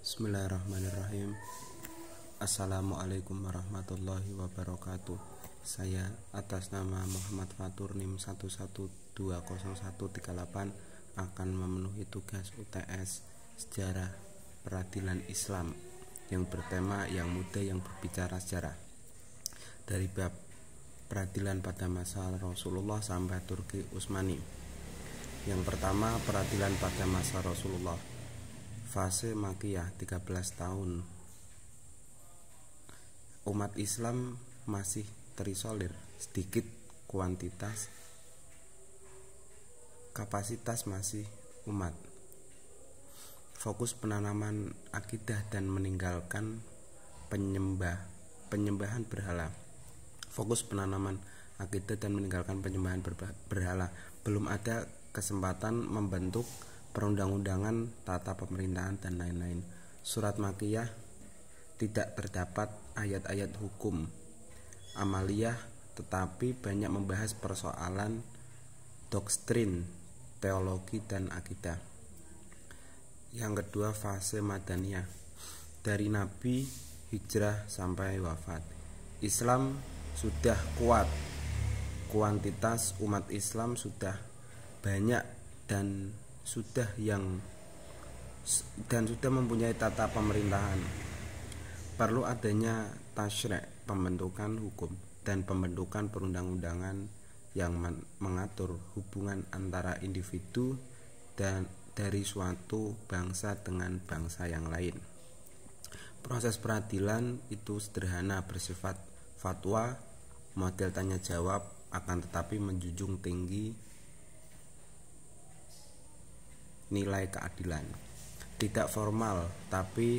Bismillahirrahmanirrahim. Assalamualaikum warahmatullahi wabarakatuh. Saya atas nama Muhammad Fatur NIM 1120138 akan memenuhi tugas UTS Sejarah Peradilan Islam yang bertema Yang Muda yang Berbicara Sejarah, dari bab peradilan pada masa Rasulullah sampai Turki Utsmani. Yang pertama, peradilan pada masa Rasulullah. Fase Makkiyah 13 tahun. Umat Islam masih terisolir, sedikit kuantitas, kapasitas masih umat. Fokus penanaman akidah dan meninggalkan penyembahan berhala. Fokus penanaman akidah dan meninggalkan penyembahan berhala. Belum ada kesempatan membentuk perundang-undangan, tata pemerintahan, dan lain-lain. Surat Makkiyah tidak terdapat ayat-ayat hukum amaliyah, tetapi banyak membahas persoalan doktrin, teologi, dan akidah. Yang kedua, fase Madaniyah. Dari Nabi hijrah sampai wafat, Islam sudah kuat, kuantitas umat Islam sudah banyak dan sudah mempunyai tata pemerintahan. Perlu adanya tasyri', pembentukan hukum, dan pembentukan perundang-undangan yang mengatur hubungan antara individu dan dari suatu bangsa dengan bangsa yang lain. Proses peradilan itu sederhana, bersifat fatwa, model tanya jawab, akan tetapi menjunjung tinggi nilai keadilan. Tidak formal, tapi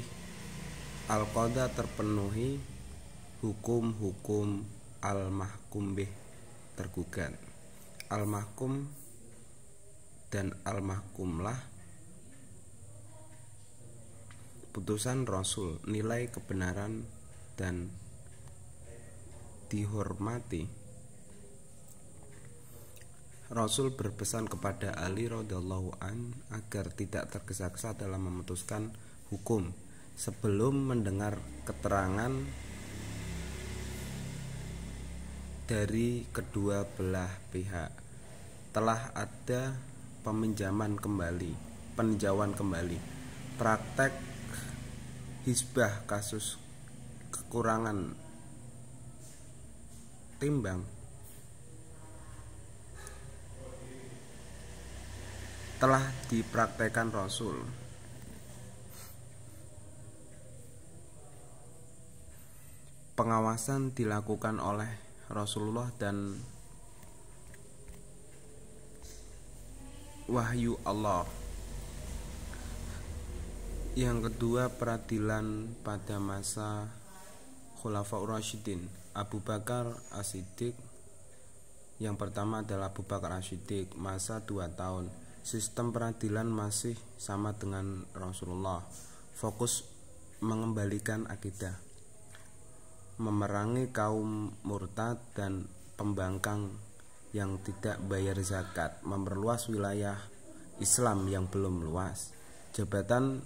al-qadha terpenuhi, hukum-hukum al-mahkum bih tergugat. Al-mahkum dan al-mahkumlah putusan Rasul, nilai kebenaran dan dihormati. Rasul berpesan kepada Ali radhiyallahu an agar tidak tergesa-gesa dalam memutuskan hukum sebelum mendengar keterangan dari kedua belah pihak. Telah ada peninjauan kembali, praktek hisbah, kasus kekurangan timbang telah dipraktekkan Rasul. Pengawasan dilakukan oleh Rasulullah dan wahyu Allah. Yang kedua, peradilan pada masa Khulafaur Rasyidin, Abu Bakar As-Siddiq. Yang pertama adalah Abu Bakar As-Siddiq, masa 2 tahun. Sistem peradilan masih sama dengan Rasulullah. Fokus mengembalikan akidah, memerangi kaum murtad dan pembangkang yang tidak bayar zakat, memperluas wilayah Islam yang belum luas. Jabatan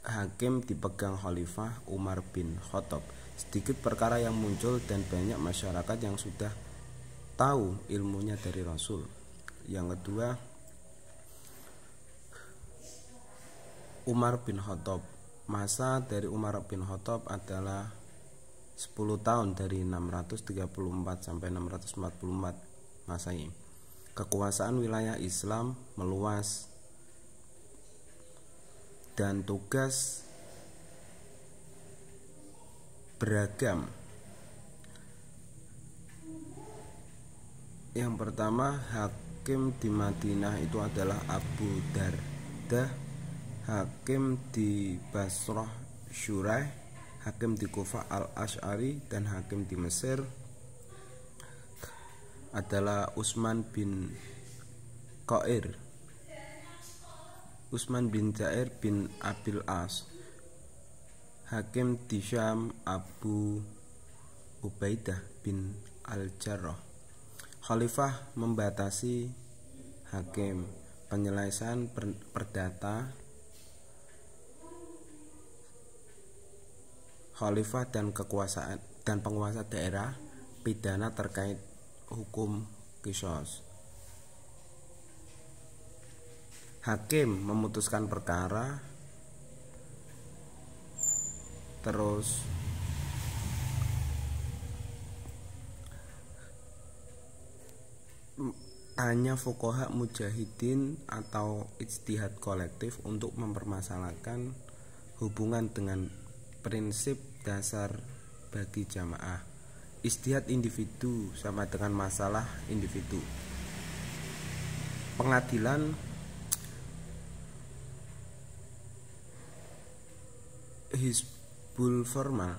hakim dipegang Khalifah Umar bin Khattab. Sedikit perkara yang muncul dan banyak masyarakat yang sudah tahu ilmunya dari Rasul. Yang kedua, Umar bin Khattab. Masa dari Umar bin Khattab adalah 10 tahun, dari 634 sampai 644 Masehi. Kekuasaan wilayah Islam meluas dan tugas beragam. Yang pertama, hakim di Madinah itu adalah Abu Darda, hakim di Basrah Syuraih, hakim di Kufah Al-Asy'ari, dan hakim di Mesir adalah Utsman bin Jair bin Abil As. Hakim di Syam Abu Ubaidah bin Al-Jarrah. Khalifah membatasi hakim, penyelesaian perdata khalifah dan kekuasaan dan penguasa daerah, pidana terkait hukum qisas. Hakim memutuskan perkara, terus hanya fuqaha mujahidin atau ijtihad kolektif untuk mempermasalahkan hubungan dengan prinsip dasar bagi jamaah. Ijtihad individu sama dengan masalah individu. Pengadilan hizbul formal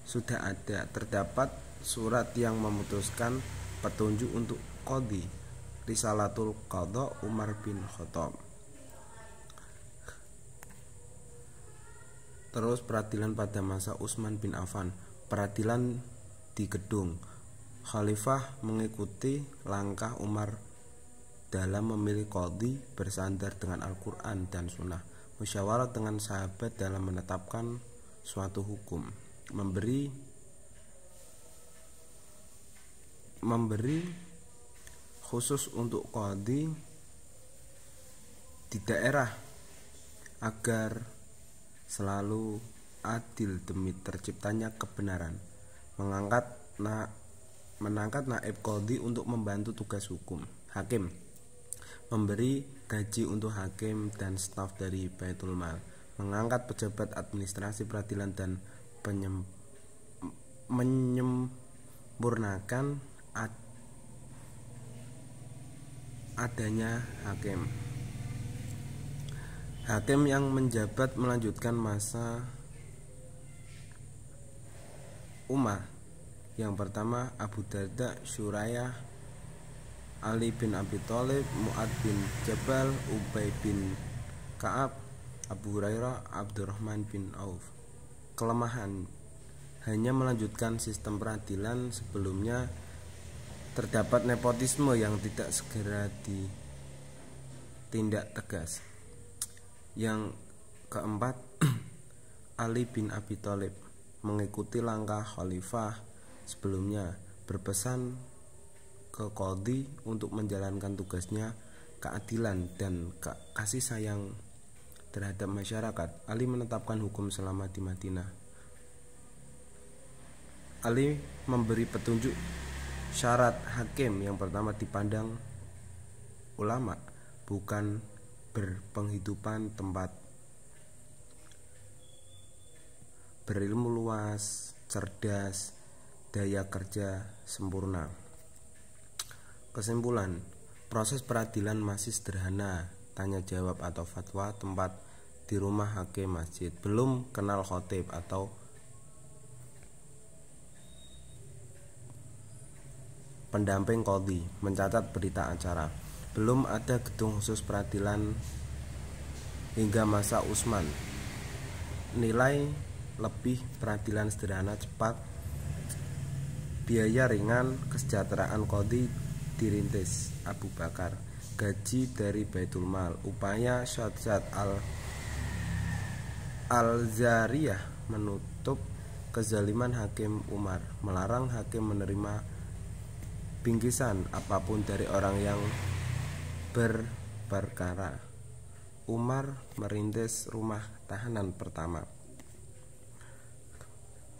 sudah ada, terdapat surat yang memutuskan petunjuk untuk qadhi, Risalatul Qadha Umar bin Khattab. Terus peradilan pada masa Utsman bin Affan, peradilan di gedung. Khalifah mengikuti langkah Umar dalam memilih qadhi bersandar dengan Al-Quran dan Sunnah, musyawarah dengan sahabat dalam menetapkan suatu hukum, memberi khusus untuk qadhi di daerah agar selalu adil demi terciptanya kebenaran, menangkat naib qadhi untuk membantu tugas hukum. Hakim memberi gaji untuk hakim dan staf dari Baitul Mal, mengangkat pejabat administrasi peradilan dan menyempurnakan adanya hakim. Hakim yang menjabat melanjutkan masa Umar. Yang pertama Abu Darda, Syurayah, Ali bin Abi Thalib, Mu'ad bin Jabal, Ubay bin Ka'ab, Abu Hurairah, Abdurrahman bin Auf. Kelemahan: hanya melanjutkan sistem peradilan sebelumnya. Terdapat nepotisme yang tidak segera ditindak tegas. Yang keempat, Ali bin Abi Thalib mengikuti langkah khalifah sebelumnya, berpesan ke qadhi untuk menjalankan tugasnya keadilan dan kasih sayang terhadap masyarakat. Ali menetapkan hukum selama di Madinah. Ali memberi petunjuk syarat hakim. Yang pertama, dipandang ulama, bukan berpenghidupan tempat, berilmu luas, cerdas, daya kerja sempurna. Kesimpulan, proses peradilan masih sederhana, tanya jawab atau fatwa, tempat di rumah hakim, masjid, belum kenal khotib atau pendamping qadhi, mencatat berita acara. Belum ada gedung khusus peradilan hingga masa Utsman. Nilai lebih peradilan sederhana, cepat, biaya ringan, kesejahteraan qadhi dirintis Abu Bakar, gaji dari Baitul Mal, upaya Syadzad Al-Zariyah menutup kezaliman hakim Umar, melarang hakim menerima bingkisan apapun dari orang yang berperkara. Umar merintis rumah tahanan pertama.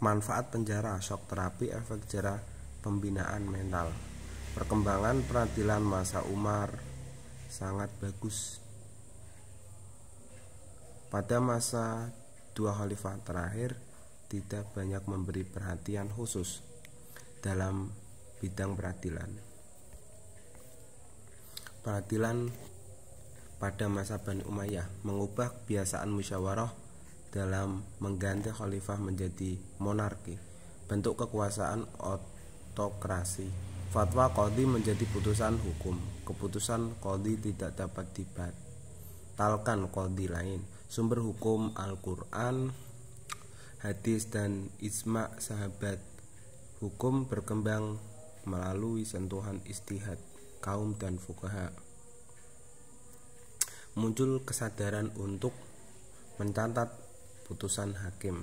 Manfaat penjara, shock terapi, efek jerah, pembinaan mental. Perkembangan peradilan masa Umar sangat bagus. Pada masa dua khalifah terakhir tidak banyak memberi perhatian khusus dalam bidang peradilan. Peradilan pada masa Bani Umayyah mengubah kebiasaan musyawarah dalam mengganti khalifah menjadi monarki, bentuk kekuasaan otokrasi. Fatwa qadhi menjadi putusan hukum. Keputusan qadhi tidak dapat dibatalkan qadhi lain. Sumber hukum Al-Quran, hadis, dan ijma' sahabat. Hukum berkembang melalui sentuhan ijtihad kaum dan fuqaha. Muncul kesadaran untuk mencatat putusan hakim.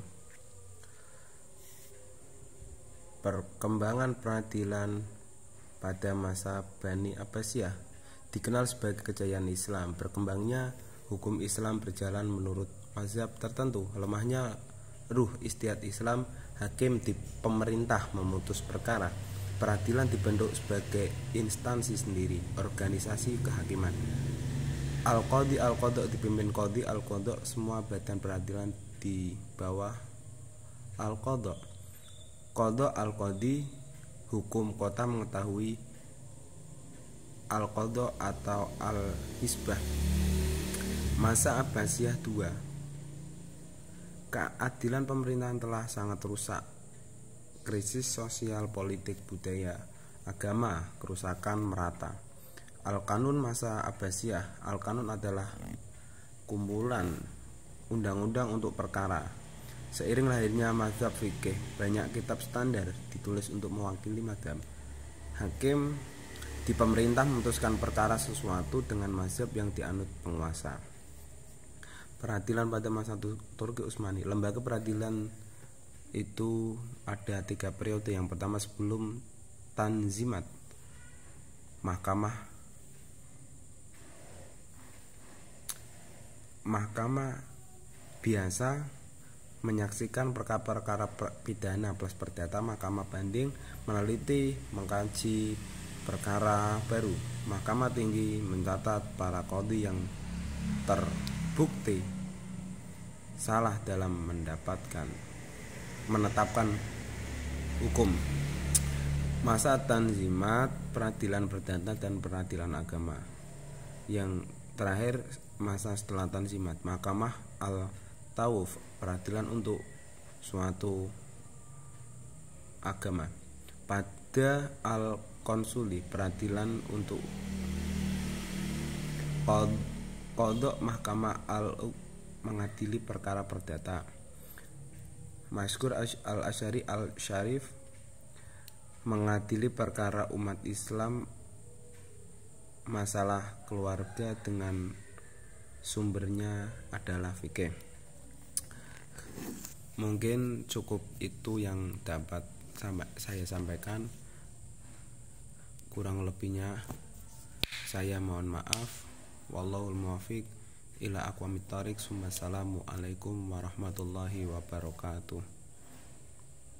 Perkembangan peradilan pada masa Bani Abbasiyah dikenal sebagai kejayaan Islam. Berkembangnya hukum Islam berjalan menurut mazhab tertentu. Lemahnya ruh istihad Islam, hakim di pemerintah memutus perkara. Peradilan dibentuk sebagai instansi sendiri, organisasi kehakiman. Al-Qadhi Al-Qadha dipimpin Qadhi Al-Qadha, semua badan peradilan di bawah Al-Qadha. Qadha Al-Qadhi, hukum kota mengetahui Al-Qadha atau Al-Hisbah. Masa Abbasiyah II. Keadilan pemerintahan telah sangat rusak. Krisis sosial, politik, budaya, agama, kerusakan merata. Al-Qanun masa Abbasiyah. Al-Qanun adalah kumpulan undang-undang untuk perkara. Seiring lahirnya mazhab fikih, banyak kitab standar ditulis untuk mewakili mazhab. Hakim di pemerintah memutuskan perkara sesuatu dengan mazhab yang dianut penguasa. Peradilan pada masa Turki Utsmani. Lembaga peradilan itu ada 3 periode. Yang pertama sebelum Tanzimat, mahkamah biasa menyaksikan perkara-perkara pidana plus perdata. Mahkamah banding meneliti, mengkaji perkara baru. Mahkamah tinggi mencatat para qadhi yang terbukti salah dalam menetapkan hukum. Masa Tanzimat, peradilan perdata dan peradilan agama. Yang terakhir masa setelah Tanzimat, Mahkamah Al-Tawuf, peradilan untuk suatu agama. Pada Al-Konsuli, peradilan untuk Qadha, Mahkamah mengadili perkara perdata. Mazkur Al-Asy'ari Al-Syarif mengadili perkara umat Islam, masalah keluarga dengan sumbernya adalah fikih. Mungkin cukup itu yang dapat saya sampaikan. Kurang lebihnya saya mohon maaf. Wallahul muwaffiq ila aqwamit thoriq. Assalamualaikum warahmatullahi wabarakatuh.